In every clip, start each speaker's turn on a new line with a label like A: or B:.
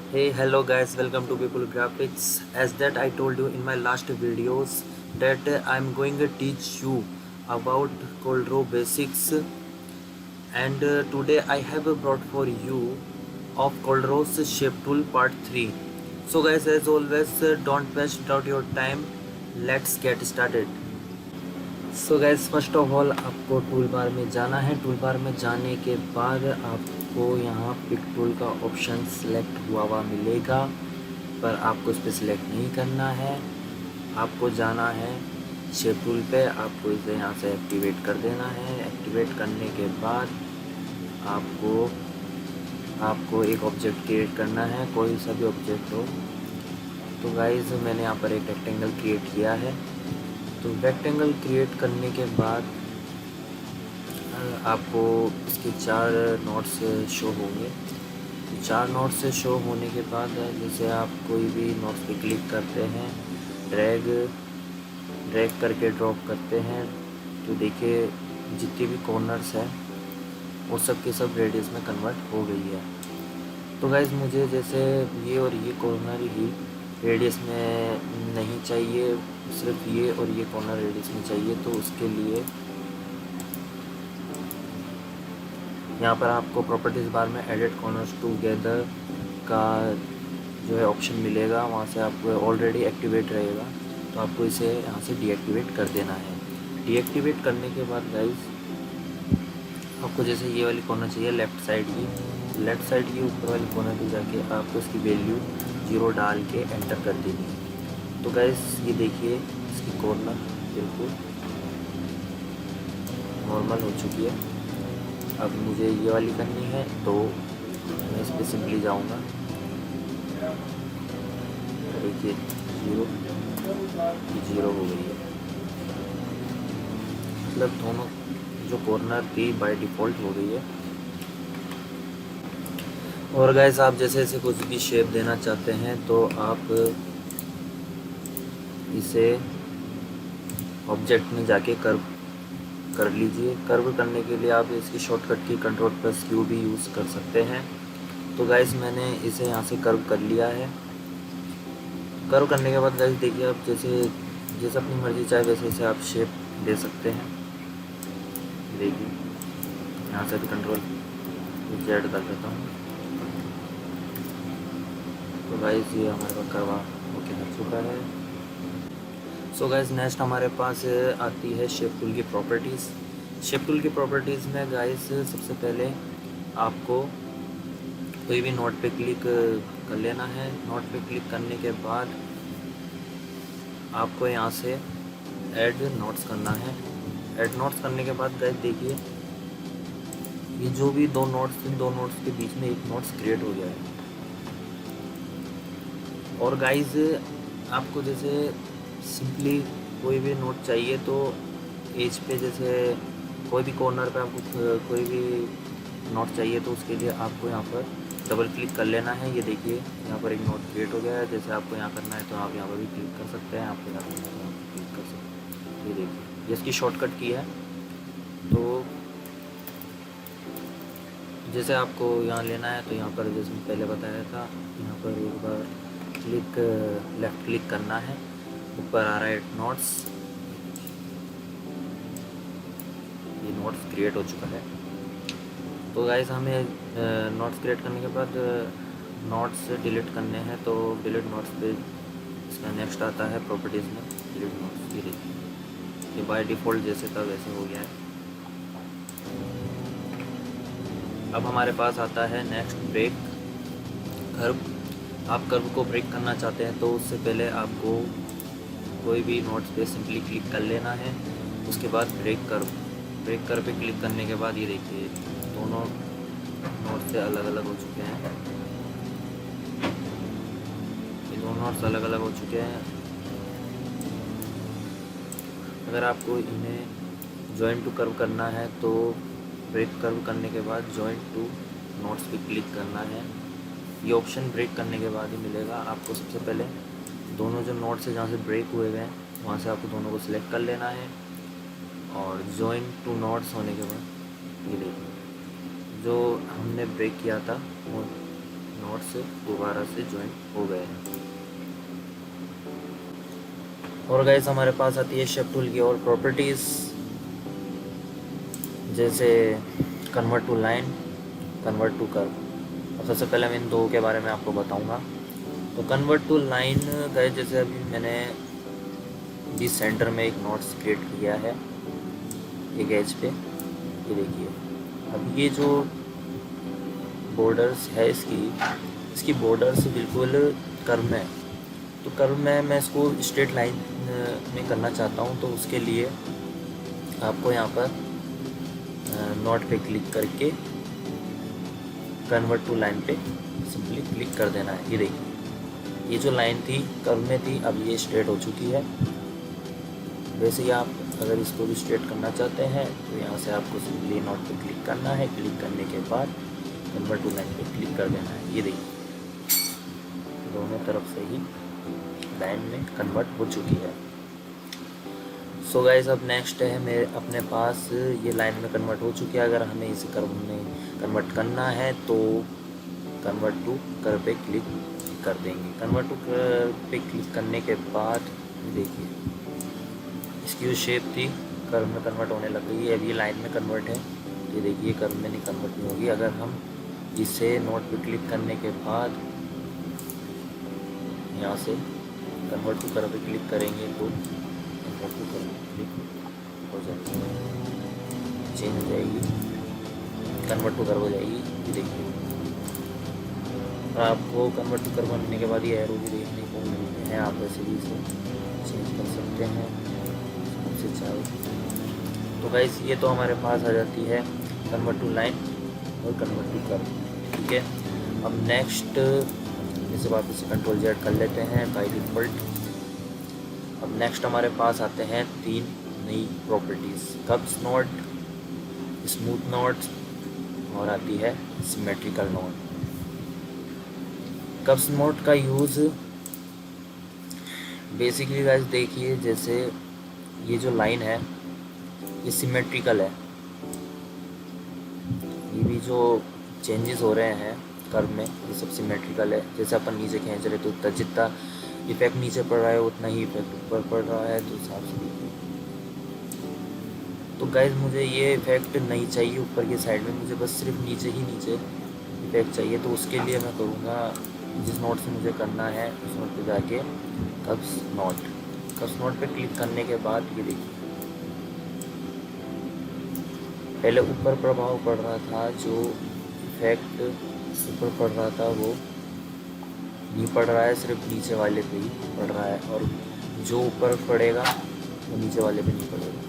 A: Hey, hello guys, welcome to People Graphics. As that I told you in my last videos that I'm going to teach you about Coldro basics, and today I have brought for you of Coldro's shape tool part 3. So guys, as always, don't waste out your time. Let's get started. So gas first of all आपको tool bar में जाना है। Tool bar में जाने के बाद आपको यहाँ पिक टूल का ऑप्शन सेलेक्ट हुआ मिलेगा, पर आपको इस पर सिलेक्ट नहीं करना है। आपको जाना है शेप टूल पे, आपको इसे यहाँ से एक्टिवेट कर देना है। एक्टिवेट करने के बाद आपको आपको एक ऑब्जेक्ट क्रिएट करना है, कोई सा भी ऑब्जेक्ट हो। तो गाइस मैंने यहाँ पर एक रेक्टेंगल क्रिएट किया है। तो रेक्टेंगल क्रिएट करने के बाद आपको इसके 4 नोट्स शो होंगे। तो 4 नोट्स से शो होने के बाद जैसे आप कोई भी नोट्स पे क्लिक करते हैं, ड्रैग ड्रैग करके ड्रॉप करते हैं, तो देखिए जितने भी कॉर्नर्स हैं वो सब के सब रेडियस में कन्वर्ट हो गई है। तो गाइज़ मुझे जैसे ये और ये कॉर्नर ही रेडियस में नहीं चाहिए, सिर्फ ये और ये कॉर्नर रेडियस में चाहिए। तो उसके लिए यहाँ पर आपको प्रॉपर्टीज़ बार में एडिट कॉर्नर्स टुगेदर का जो है ऑप्शन मिलेगा, वहाँ से आपको ऑलरेडी एक्टिवेट रहेगा। तो आपको इसे यहाँ से डीएक्टिवेट कर देना है। डीएक्टिवेट करने के बाद गाइस आपको जैसे ये वाली कॉर्नर चाहिए लेफ़्ट साइड की ऊपर वाली कॉर्नर पे जाके आपको इसकी वैल्यू 0 डाल के एंटर कर देनी है। तो गाइस ये देखिए इसकी कॉर्नर बिल्कुल नॉर्मल हो चुकी है। अब मुझे ये वाली करनी है, तो मैं इस पर सिंपली जाऊँगा। देखिए 0 हो गई है, मतलब दोनों जो कॉर्नर थी बाय डिफ़ॉल्ट हो गई है। और गाइस आप जैसे इसे कुछ भी शेप देना चाहते हैं तो आप इसे ऑब्जेक्ट में जाके कर्व कर लीजिए। कर्व करने के लिए आप इसकी शॉर्टकट की Ctrl+Q भी यूज़ कर सकते हैं। तो गाइस मैंने इसे यहाँ से कर्व कर लिया है। कर्व करने के बाद गाइस देखिए आप जैसे जैसे अपनी मर्ज़ी चाहे वैसे इसे आप शेप दे सकते हैं। देखिए यहाँ से भी Ctrl+Z कर देता हूँ। तो गाइस ये हमारे पास करवा ओके हो चुका है। सो गाइस नेक्स्ट हमारे पास आती है शेप टूल की प्रॉपर्टीज़। शेप टूल की प्रॉपर्टीज़ में गाइस सबसे पहले आपको कोई भी नोट पे क्लिक कर लेना है। नोट पे क्लिक करने के बाद आपको यहाँ से ऐड नोट्स करना है। ऐड नोट्स करने के बाद गाइस देखिए ये जो भी दो नोट्स के बीच में एक नोट्स क्रिएट हो गया है। और गाइस आपको जैसे सिंपली कोई भी नोट चाहिए तो एज पे जैसे कोई भी कॉर्नर पे आपको कोई भी नोट चाहिए तो उसके लिए आपको यहाँ पर डबल क्लिक कर लेना है। ये देखिए यहाँ पर एक नोट क्रिएट हो गया है। जैसे आपको यहाँ करना है तो आप यहाँ पर भी क्लिक कर सकते हैं, आपको यहाँ करना है तो यहाँ पर क्लिक कर सकते हैं। ये देखिए जिसकी शॉर्टकट की है। तो जैसे आपको यहाँ लेना है तो यहाँ पर जैसे पहले बताया था, यहाँ पर एक बार लेफ़्ट क्लिक करना है। ऊपर आ रहा है नोट्स, ये नोट्स क्रिएट हो चुका है। तो गाइस हमें नोट्स क्रिएट करने के बाद नोट्स डिलीट करने हैं। तो डिलीट नोट्स पे इसका नेक्स्ट आता है प्रॉपर्टीज़ में डिलीट नोट्स। ये देखिए ये बाय डिफ़ॉल्ट जैसे था वैसे हो गया है। अब हमारे पास आता है नेक्स्ट ब्रेक कर्व। आप कर्व को ब्रेक करना चाहते हैं तो उससे पहले आपको कोई भी नोट्स पे सिंपली क्लिक कर लेना है। उसके बाद ब्रेक कर्व पे क्लिक करने के बाद ये देखिए दोनों नोट्स से अलग अलग हो चुके हैं। ये दोनों नोट्स अलग अलग हो चुके हैं। अगर आपको इन्हें जॉइन टू कर्व करना है तो ब्रेक कर्व करने के बाद जॉइन टू नोट्स पे क्लिक करना है। ये ऑप्शन ब्रेक करने के बाद ही मिलेगा। आपको सबसे पहले दोनों जो नोट्स है जहाँ से ब्रेक हुए हुए हैं वहाँ से आपको दोनों को सिलेक्ट कर लेना है। और जॉइन टू नोट्स होने के बाद ये देखिए जो हमने ब्रेक किया था वो नॉट से दोबारा से ज्वाइन हो गए हैं। और गाइस हमारे पास आती है शेप टूल की और प्रॉपर्टीज़, जैसे convert to line, convert to curve. अब सबसे पहले मैं इन दो के बारे में आपको बताऊंगा। तो कन्वर्ट टू लाइन गाइस, जैसे अभी मैंने जिस सेंटर में एक नोट्स क्रिएट किया है एक एज पे, ये देखिए। अब ये जो बॉर्डर्स है इसकी बॉर्डर्स बिल्कुल कर्व में है। तो कर्व में मैं इसको स्ट्रेट लाइन में करना चाहता हूँ, तो उसके लिए आपको यहाँ पर नोट पे क्लिक करके कन्वर्ट टू लाइन पे सिंपली क्लिक कर देना है। ये देखिए, ये जो लाइन थी कर्व में थी, अब ये स्ट्रेट हो चुकी है। वैसे ही आप अगर इसको भी स्ट्रेट करना चाहते हैं तो यहाँ से आपको सिंपली नोट पे क्लिक करना है। क्लिक करने के बाद कन्वर्ट टू लाइन पे क्लिक कर देना है। ये देखिए, दोनों तरफ से ही लाइन में कन्वर्ट हो चुकी है। सो गाइस, अब नेक्स्ट है मेरे अपने पास ये लाइन में कन्वर्ट हो चुकी है। अगर हमें इसे कर्व में कन्वर्ट करना है तो कन्वर्ट टू कर्व पे क्लिक कर देंगे। कन्वर्ट टू कर्व पे क्लिक करने के बाद देखिए, इसकी जो शेप थी कर्व में कन्वर्ट होने लग गई है। अभी ये लाइन में कन्वर्ट है, ये देखिए कर्व में नहीं कन्वर्ट नहीं होगी। अगर हम इसे नोट पे क्लिक करने के बाद यहाँ से कन्वर्ट टू कर्व पे क्लिक करेंगे तो कन्वर्ट टू कर्व पे क्लिक हो जाएगी, चेंज हो जाएगी, कन्वर्ट टू कर्व हो जाएगी। ये देखिए, और आपको कन्वर्ट टू कर्व बनने के बाद ये एरो भी देखने को मिलते हैं। आप वैसे भी इसे चेंज कर सकते हैं से चाहे। तो गाइस, ये तो हमारे पास आ जाती है कन्वर्ट टू लाइन और कन्वर्ट टू कर्व, ठीक है। अब नेक्स्ट इसे वापस से कंट्रोल जेड कर लेते हैं बाय डिफ़ॉल्ट। अब नेक्स्ट हमारे पास आते हैं 3 नई properties, curves note, smooth note और आती है सिमेट्रिकल नोट। कर्व्स नोट का यूज़ बेसिकली गाइस देखिए, जैसे ये जो लाइन है ये सिमेट्रिकल है। ये भी जो चेंजेस हो रहे हैं कर्व में ये सब सिमेट्रिकल है। जैसे अपन नीचे खींच रहे तो जितना इफेक्ट नीचे पड़ रहा है उतना ही इफेक्ट ऊपर पड़ रहा है, तो हिसाब से देखिए। तो गाइस, मुझे ये इफेक्ट नहीं चाहिए ऊपर की साइड में, मुझे बस सिर्फ नीचे इफेक्ट चाहिए। तो उसके लिए मैं करूँगा, जिस नोट से मुझे करना है उस नोट पे जाके कर्व्स नोट पे क्लिक करने के बाद ये देखिए, पहले ऊपर प्रभाव पड़ रहा था, जो इफेक्ट ऊपर पड़ रहा था वो नहीं पड़ रहा है, सिर्फ नीचे वाले पे ही पड़ रहा है। और जो ऊपर पड़ेगा वो नीचे वाले पे नहीं पड़ेगा।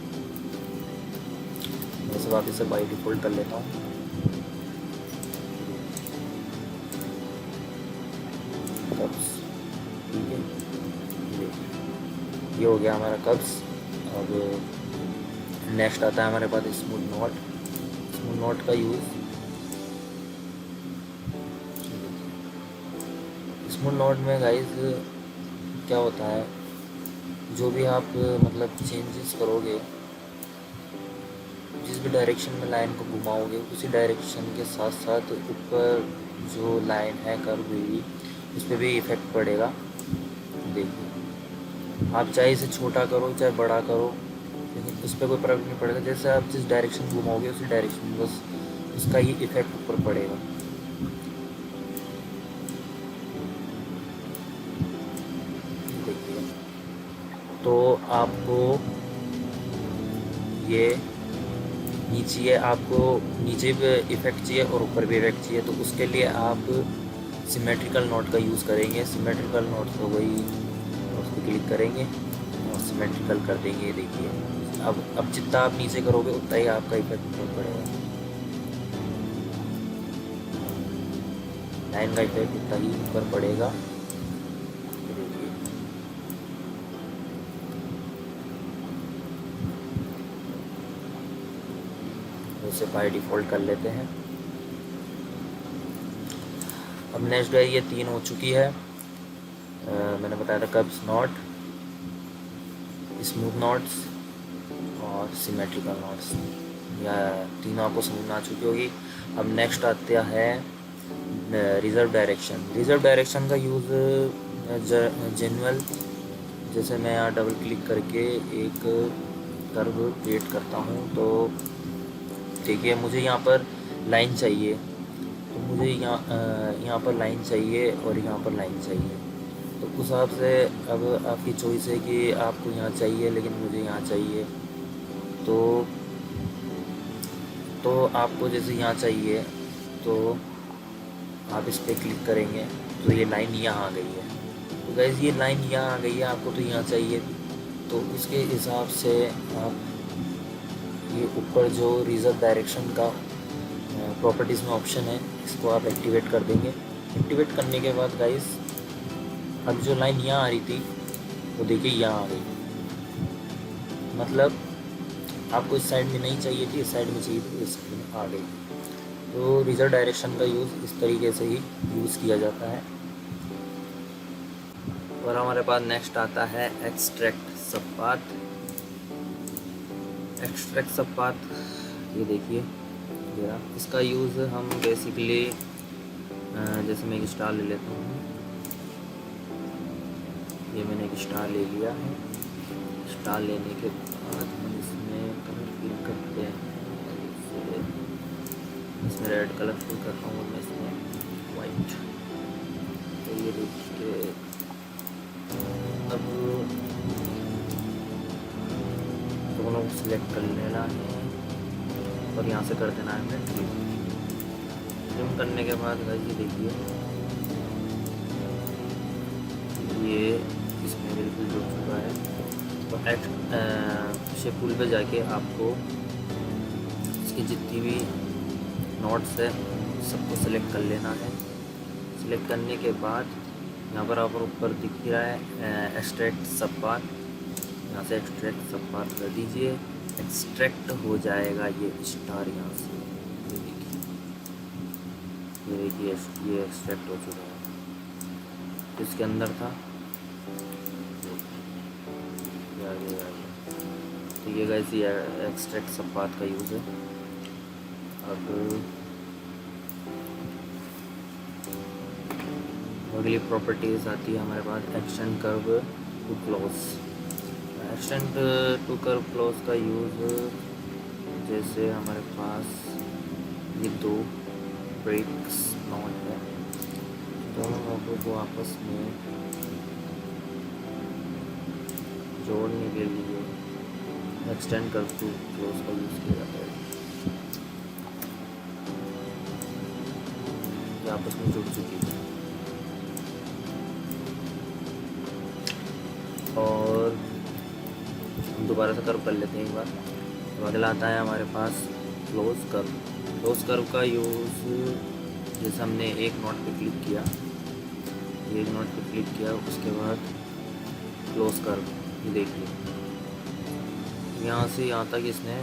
A: मैं इसे वापस से बाय डिफ़ॉल्ट कर लेता हूँ। ठीक है, ये हो गया हमारा कर्व्स। अब नेक्स्ट आता है हमारे पास स्मूथ नोट का यूज़। स्मूथ नोट में गाइस क्या होता है, जो भी आप मतलब चेंजेस करोगे, जिस भी डायरेक्शन में लाइन को घुमाओगे उसी डायरेक्शन के साथ साथ ऊपर जो लाइन है कर्व हुई उस पर भी इफेक्ट पड़ेगा। देखिए, आप चाहे इसे छोटा करो चाहे बड़ा करो, लेकिन उस पर कोई फर्क नहीं पड़ेगा। जैसे आप जिस डायरेक्शन घुमाओगे उसी डायरेक्शन में बस उसका ही इफेक्ट ऊपर पड़ेगा। देखिए, तो आपको ये नीचे आपको नीचे भी इफेक्ट चाहिए और ऊपर भी इफेक्ट चाहिए, तो उसके लिए आप सिमेट्रिकल नोट का यूज़ करेंगे। सिमेट्रिकल नोट हो गई, उस पर क्लिक करेंगे और सिमेट्रिकल कर देंगे। देखिए, अब जितना आप नीचे करोगे उतना ही आपका इफेक्ट ऊपर पड़ेगा, लाइन का इफेक्ट उतना ही ऊपर पड़ेगा। देखिए, उसे बाय डिफ़ॉल्ट कर लेते हैं। अब नेक्स्ट है, ये 3 हो चुकी है। मैंने बताया था कर्व्स नोट, स्मूथ नोट्स और सिमेट्रिकल नोट्स, या तीनों आपको समझ में आ चुकी होगी। अब नेक्स्ट आता है रिज़र्व डायरेक्शन का यूज़ जनरल, जैसे मैं यहाँ डबल क्लिक करके एक कर्व क्रिएट करता हूँ, तो देखिए मुझे यहाँ पर लाइन चाहिए, तो मुझे यहाँ पर लाइन चाहिए और यहाँ पर लाइन चाहिए। तो उस हिसाब से अब आपकी चॉइस है कि आपको यहाँ चाहिए लेकिन मुझे यहाँ चाहिए। तो आपको जैसे यहाँ चाहिए तो आप इस पर क्लिक करेंगे तो ये लाइन यहाँ आ गई है। तो गाइस ये लाइन यहाँ आ गई है, आपको तो यहाँ चाहिए, तो उसके हिसाब से आप ये ऊपर जो रिज़र्व डायरेक्शन का प्रॉपर्टीज़ में ऑप्शन है, इसको आप एक्टिवेट कर देंगे। एक्टिवेट करने के बाद गाइस अब जो लाइन यहाँ आ रही थी वो देखिए यहाँ आ गई, मतलब आपको इस साइड में नहीं चाहिए थी, इस साइड में चाहिए थी, इस साइड में आ गई। तो रिज़र्व डायरेक्शन का यूज़ इस तरीके से ही यूज़ किया जाता है। और हमारे पास नेक्स्ट आता है एक्सट्रैक्ट सबपाथ। ये देखिए मेरा इसका यूज़ हम बेसिकली जैसे मैं एक स्टार ले लेता हूँ, ये मैंने एक स्टार ले लिया है। स्टार लेने के बाद हम इसमें कलर फिल करते हैं, इसमें रेड कलर फिल करता हूँ, मैं इसमें वाइट। तो ये देखिए अब दोनों को सिलेक्ट कर लेना है और यहाँ से कर देना है हमें ट्रिम करने के बाद ये देखिए ये इसमें बिल्कुल जुड़ चुका है। तो शेप टूल पे जाके आपको इसकी जितनी भी नोट्स है सबको सिलेक्ट कर लेना है। सिलेक्ट करने के बाद यहाँ पर आप ऊपर दिख रहा है एक्सट्रैक्ट सबपाथ, यहाँ से एक्सट्रैक्ट सबपाथ कर दीजिए, एक्सट्रैक्ट हो जाएगा ये स्टार यहाँ से। ये देखिए ये एक्सट्रैक्ट हो चुका है, इसके अंदर था तो ये गाइस ये एक्सट्रैक्ट सबपाथ का यूज़ है। अब अगली प्रॉपर्टीज़ आती है हमारे पास extend curve to close. Extend to curve close का यूज़ जैसे हमारे पास ये दो ब्रेक्स नॉट है, दोनों नोटों को आपस में जोड़ने के लिए एक्सटेंड कर्व टू क्लोज का यूज़ किया जाता है। ये आपस में जुड़ चुकी है। और हम दोबारा से कर्व कर लेते हैं एक बार। तो अगला आता है हमारे पास क्लोज कर्व। क्लोज कर्व का यूज़ जैसे हमने एक नोट पे क्लिक किया, एक नोट पे क्लिक किया, उसके बाद क्लोज कर्व, ये देखिए यहाँ से यहाँ तक इसने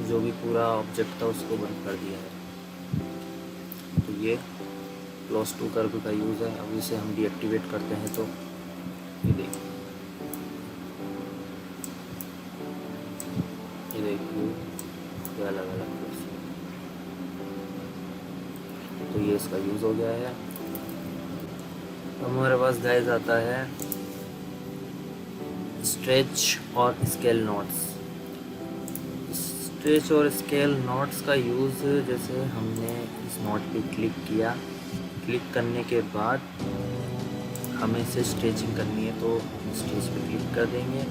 A: जो भी पूरा ऑब्जेक्ट था उसको बंद कर दिया है। तो ये क्लोज टू कर्व का यूज़ है। अब इसे हम डीएक्टिवेट करते हैं तो ये देखिए ये अलग अलग। तो ये इसका यूज़ हो गया है। अब हमारे पास गाइस आता है स्ट्रेच और स्केल नोट्स। स्ट्रेच और स्केल नोट्स का यूज़ जैसे हमने इस नोट पे क्लिक किया, क्लिक करने के बाद हमें इसे स्ट्रेचिंग करनी है तो स्ट्रेच पे क्लिक कर देंगे।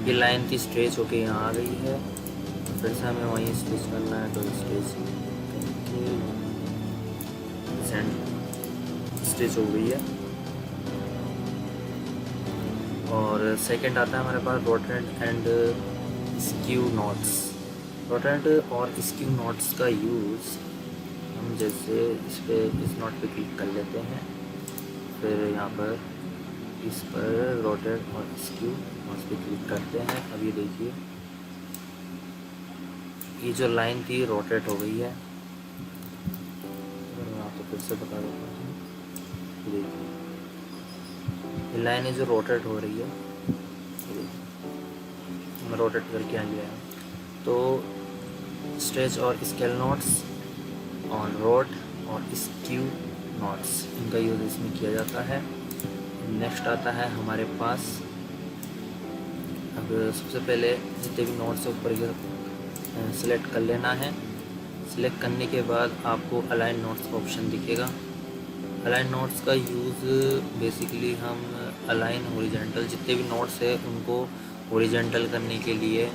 A: ये लाइन थी स्ट्रेच होके यहाँ आ गई है, फिर से हमें वहीं स्ट्रेच करना है तो स्ट्रेच करके स्ट्रेच हो गई है। और सेकंड आता है हमारे पास rotate and skew notes. Rotate और स्क्यू नोट्स का यूज़ हम जैसे इस नोट पे क्लिक कर लेते हैं, फिर यहाँ पर इस पर रोटेट और स्क्यू नोट्स पे क्लिक करते हैं। अब ये देखिए ये जो लाइन थी रोटेट हो गई है। मैं आपको फिर से बता देता हूँ, देखिए ये लाइन है जो रोटेट हो रही है, मैं रोटेट करके आ गया है। तो स्ट्रेच और स्केल नोट्स, ऑन रोड और स्क्यू नोट्स, इनका यूज़ इसमें किया जाता है। नेक्स्ट आता है हमारे पास, अब सबसे पहले जितने भी नोट्स है ऊपर सेलेक्ट कर लेना है। सेलेक्ट करने के बाद आपको अलाइन नोट्स का ऑप्शन दिखेगा। अलाइन नोट्स का यूज़ बेसिकली हम अलाइन हॉरिजॉन्टल जितने भी नोट्स है उनको हॉरिजॉन्टल करने के लिए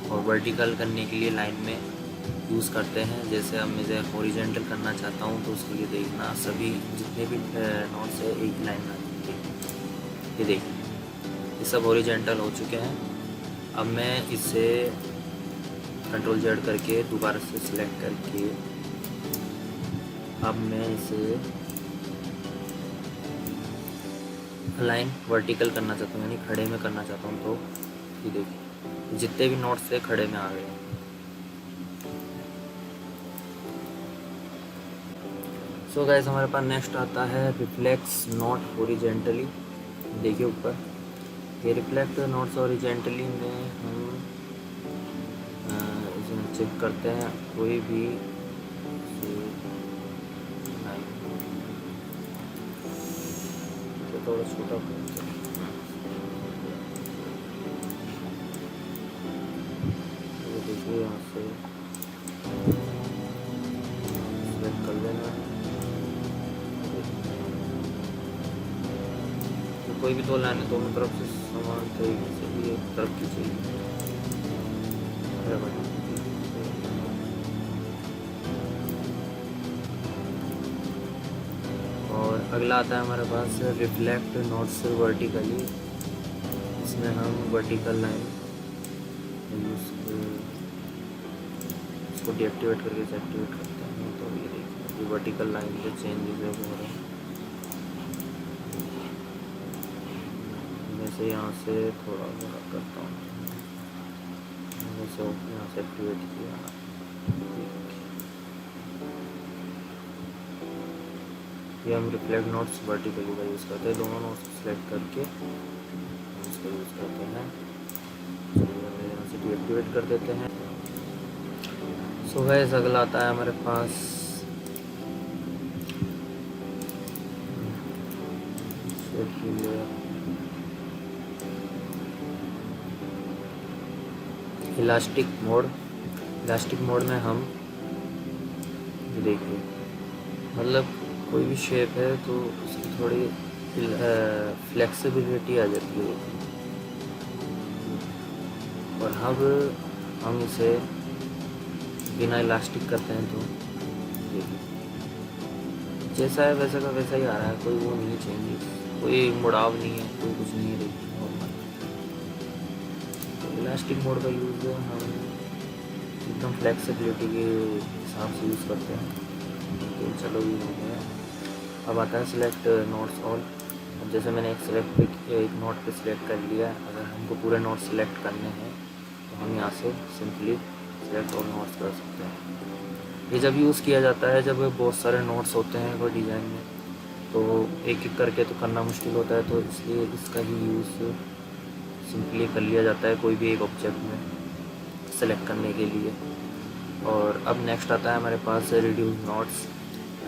A: और वर्टिकल करने के लिए लाइन में यूज़ करते हैं। जैसे अब मैं हॉरिजॉन्टल करना चाहता हूँ तो उसके लिए देखना सभी जितने भी नोट्स है एक लाइन में आएंगे। ये देखिए ये सब हॉरिजॉन्टल हो चुके हैं। अब मैं इसे कंट्रोल जेड करके दोबारा से सिलेक्ट करके अब मैं इसे लाइन वर्टिकल करना चाहता हूँ, यानी खड़े में करना चाहता हूँ। तो ये देखिए जितने भी नोट्स थे खड़े में आ गए। सो गाइस हमारे पास नेक्स्ट आता है रिफ्लेक्स नोट हॉरिजॉन्टली। देखिए ऊपर ये रिफ्लेक्ट नोट्स हॉरिजॉन्टली में हम इसमें चेक करते हैं कोई भी तो थोड़ा छोटा देखिए यहाँ से सेलेक्ट कर लेना है। तो कोई भी दो लाइन दोनों तरफ से समान तरीके से भी एक तरफ की चाहिए। और अगला आता है हमारे पास रिफ्लेक्ट नोट्स वर्टिकली। इसमें हम वर्टिकल लाइन इसको डीएक्टिवेट करके इसे एक्टिवेट करते हैं। तो ये देखिए ये वर्टिकल लाइन के चेंजेस है हो रहे हैं। मैं से यहाँ से थोड़ा बड़ा करता हूँ, जैसे यहाँ से एक्टिवेट किया। ये हम रिफ्लेक्ट नोट्स वर्टिकली का यूज़ करते हैं। दोनों नोट्स को सिलेक्ट करके हम इसका यूज़ करते हैं। यहाँ से डीएक्टिवेट कर देते हैं। सो गाइस अगला आता है हमारे पास इलास्टिक मोड। इलास्टिक मोड में हम देखिए मतलब कोई भी शेप है तो उसकी थोड़ी फ्लेक्सिबिलिटी आ जाती है। और अब हम इसे बिना इलास्टिक करते हैं तो देखिए जैसा है वैसा का वैसा ही आ रहा है। कोई वो नहीं चेंजेस, कोई मुड़ाव नहीं है, कोई कुछ नहीं है। तो इलास्टिक मोड का यूज़ हम एकदम फ्लेक्सिबिलिटी के हिसाब से यूज़ करते हैं। तो चलो ये हो गया। अब आता है सिलेक्ट नोट्स ऑल। अब जैसे मैंने एक नोट पे सिलेक्ट कर लिया, अगर हमको पूरे नोट सिलेक्ट करने हैं तो हम यहाँ से सिंपली सिलेक्ट ऑल नोट्स कर सकते हैं। ये जब यूज़ किया जाता है जब बहुत सारे नोट्स होते हैं कोई डिज़ाइन में, तो एक एक करके तो करना मुश्किल होता है। तो इसलिए इसका ही यूज़ सिंपली कर लिया जाता है कोई भी एक ऑब्जेक्ट में सेलेक्ट करने के लिए। और अब नेक्स्ट आता है हमारे पास रिड्यूस नोट्स।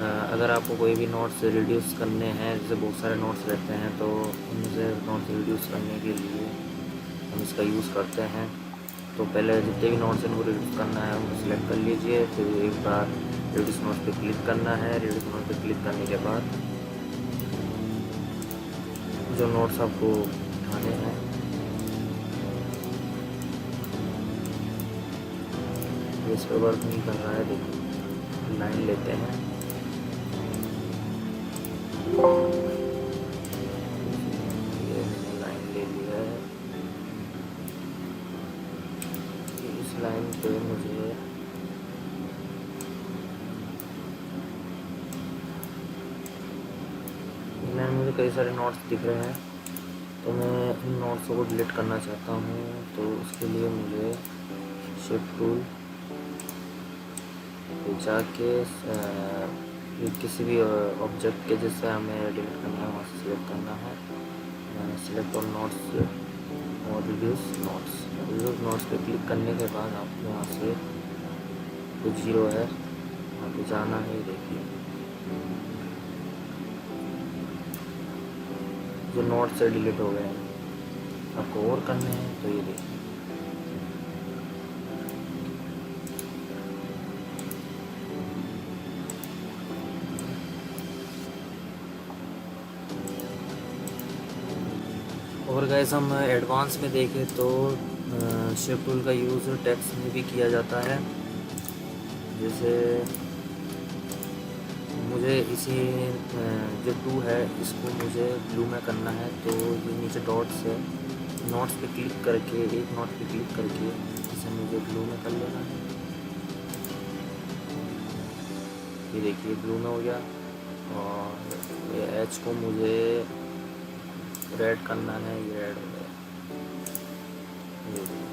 A: अगर आपको कोई भी नोट्स रिड्यूस करने हैं, जैसे बहुत सारे नोट्स रहते हैं तो उनसे नोट्स रिड्यूस करने के लिए हम इसका यूज़ करते हैं। तो पहले जितने भी नोट्स हैं उनको रिड्यूस करना है उनको सिलेक्ट कर लीजिए। फिर एक बार रिड्यूस नोट्स पे क्लिक करना है। रिड्यूस नोट्स पे क्लिक करने के बाद जो नोट्स आपको उठाने हैं इस पर वर्क नहीं कर रहा है, देखिए लाइन लेते हैं। ये लाइन ले लिया है। इस लाइन पे मुझे कई सारे नोट्स दिख रहे हैं, तो मैं इन नोट्स को डिलीट करना चाहता हूँ। तो उसके लिए मुझे शिफ्ट टूल जाके किसी भी ऑब्जेक्ट के जैसे हमें डिलीट करना है वहाँ से सिलेक्ट करना है। सिलेक्ट ऑल नोट्स और रिड्यूस नोट्स पे क्लिक करने के बाद आप यहाँ से तो 0 है, वहाँ पे जाना है। देखिए जो नोट से डिलीट हो गए हैं, आपको और करने हैं तो ये देखिए। और गाइस हम एडवांस में देखें तो शेप टूल का यूज़ टेक्स्ट में भी किया जाता है। जैसे मुझे इसी जो 2 है इसको मुझे ब्लू में करना है, तो ये नीचे डॉट्स है, नोट्स पे क्लिक करके, एक नोट पे क्लिक करके इसे मुझे ब्लू में कर लेना है। ये देखिए ब्लू में हो गया। और ये एच को मुझे रेड करना है, ये रेड हो गया। ये देखिए।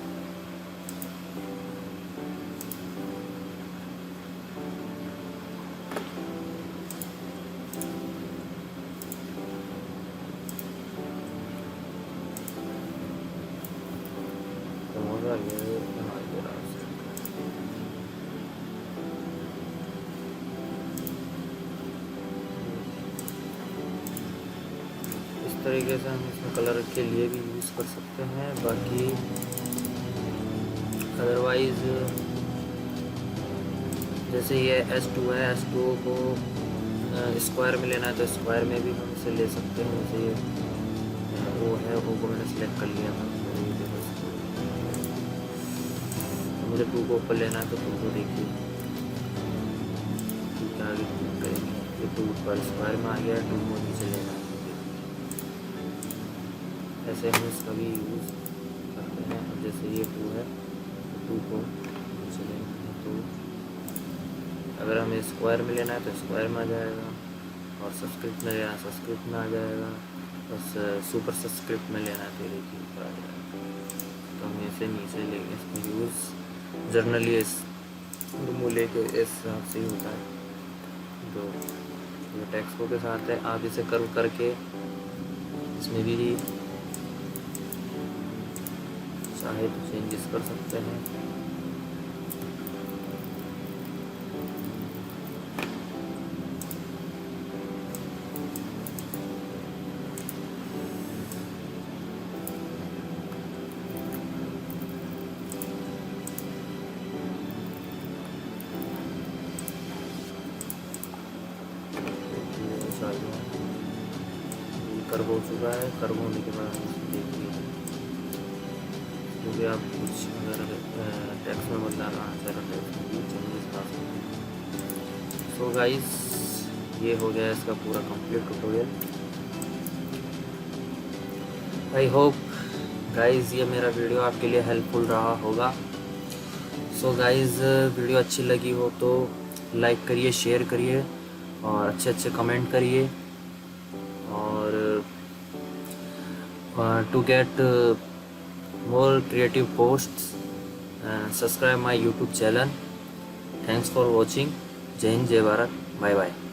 A: तो होगा ये हमारे रास्ते। इस तरीके से हम इसमें कलर के लिए भी यूज़ कर सकते हैं। बाकी अदरवाइज़ जैसे ये S2 है, S2 को स्क्वायर में लेना है तो स्क्वायर में भी हम इसे ले सकते हैं। जैसे ये वो है, वो को मैंने सेलेक्ट कर लिया था, तो ये देखो इसको। तो मुझे 2 को ऊपर लेना है तो 2 को देखिए, ठीक है, आगे क्लिक करेंगे, ये 2 ऊपर स्क्वायर में आ गया, 2 को नीचे लेना है। ऐसे हम इसका भी यूज़ करते हैं। अब जैसे ये 2 है, तो 2 को नीचे लेना है, तो अगर हमें स्क्वायर में लेना है तो स्क्वायर में आ जाएगा, और सब्सक्रिप्ट में लेना है सब्सक्रिप्ट में आ जाएगा, बस सुपर सब्सक्रिप्ट में लेना है तो देखिए ऊपर आ जाएगा। तो हम इसे नीचे लेंगे। इसका यूज़ जर्नली इस मूल्य के इस हिसाब से ही होता है। तो ये टेक्स्ट के साथ है, आप इसे कर्व करके इसमें भी चाहे तो चेंजेस कर सकते हैं। कर्व हो चुका है। कर्व होने के बाद देखिए, क्योंकि आप कुछ अगर टेक्स्ट में बदलाना चाह रहे हैं तो चेंजेस ला सकते हैं। सो गाइस, ये हो गया इसका पूरा complete tutorial. I hope guys ये मेरा वीडियो आपके लिए हेल्पफुल रहा होगा। सो गाइस, वीडियो अच्छी लगी हो तो लाइक करिए, शेयर करिए और अच्छे अच्छे कमेंट करिए। और to get more creative posts, subscribe my YouTube channel. Thanks for watching. जय हिंद, जय भारत, बाय बाय।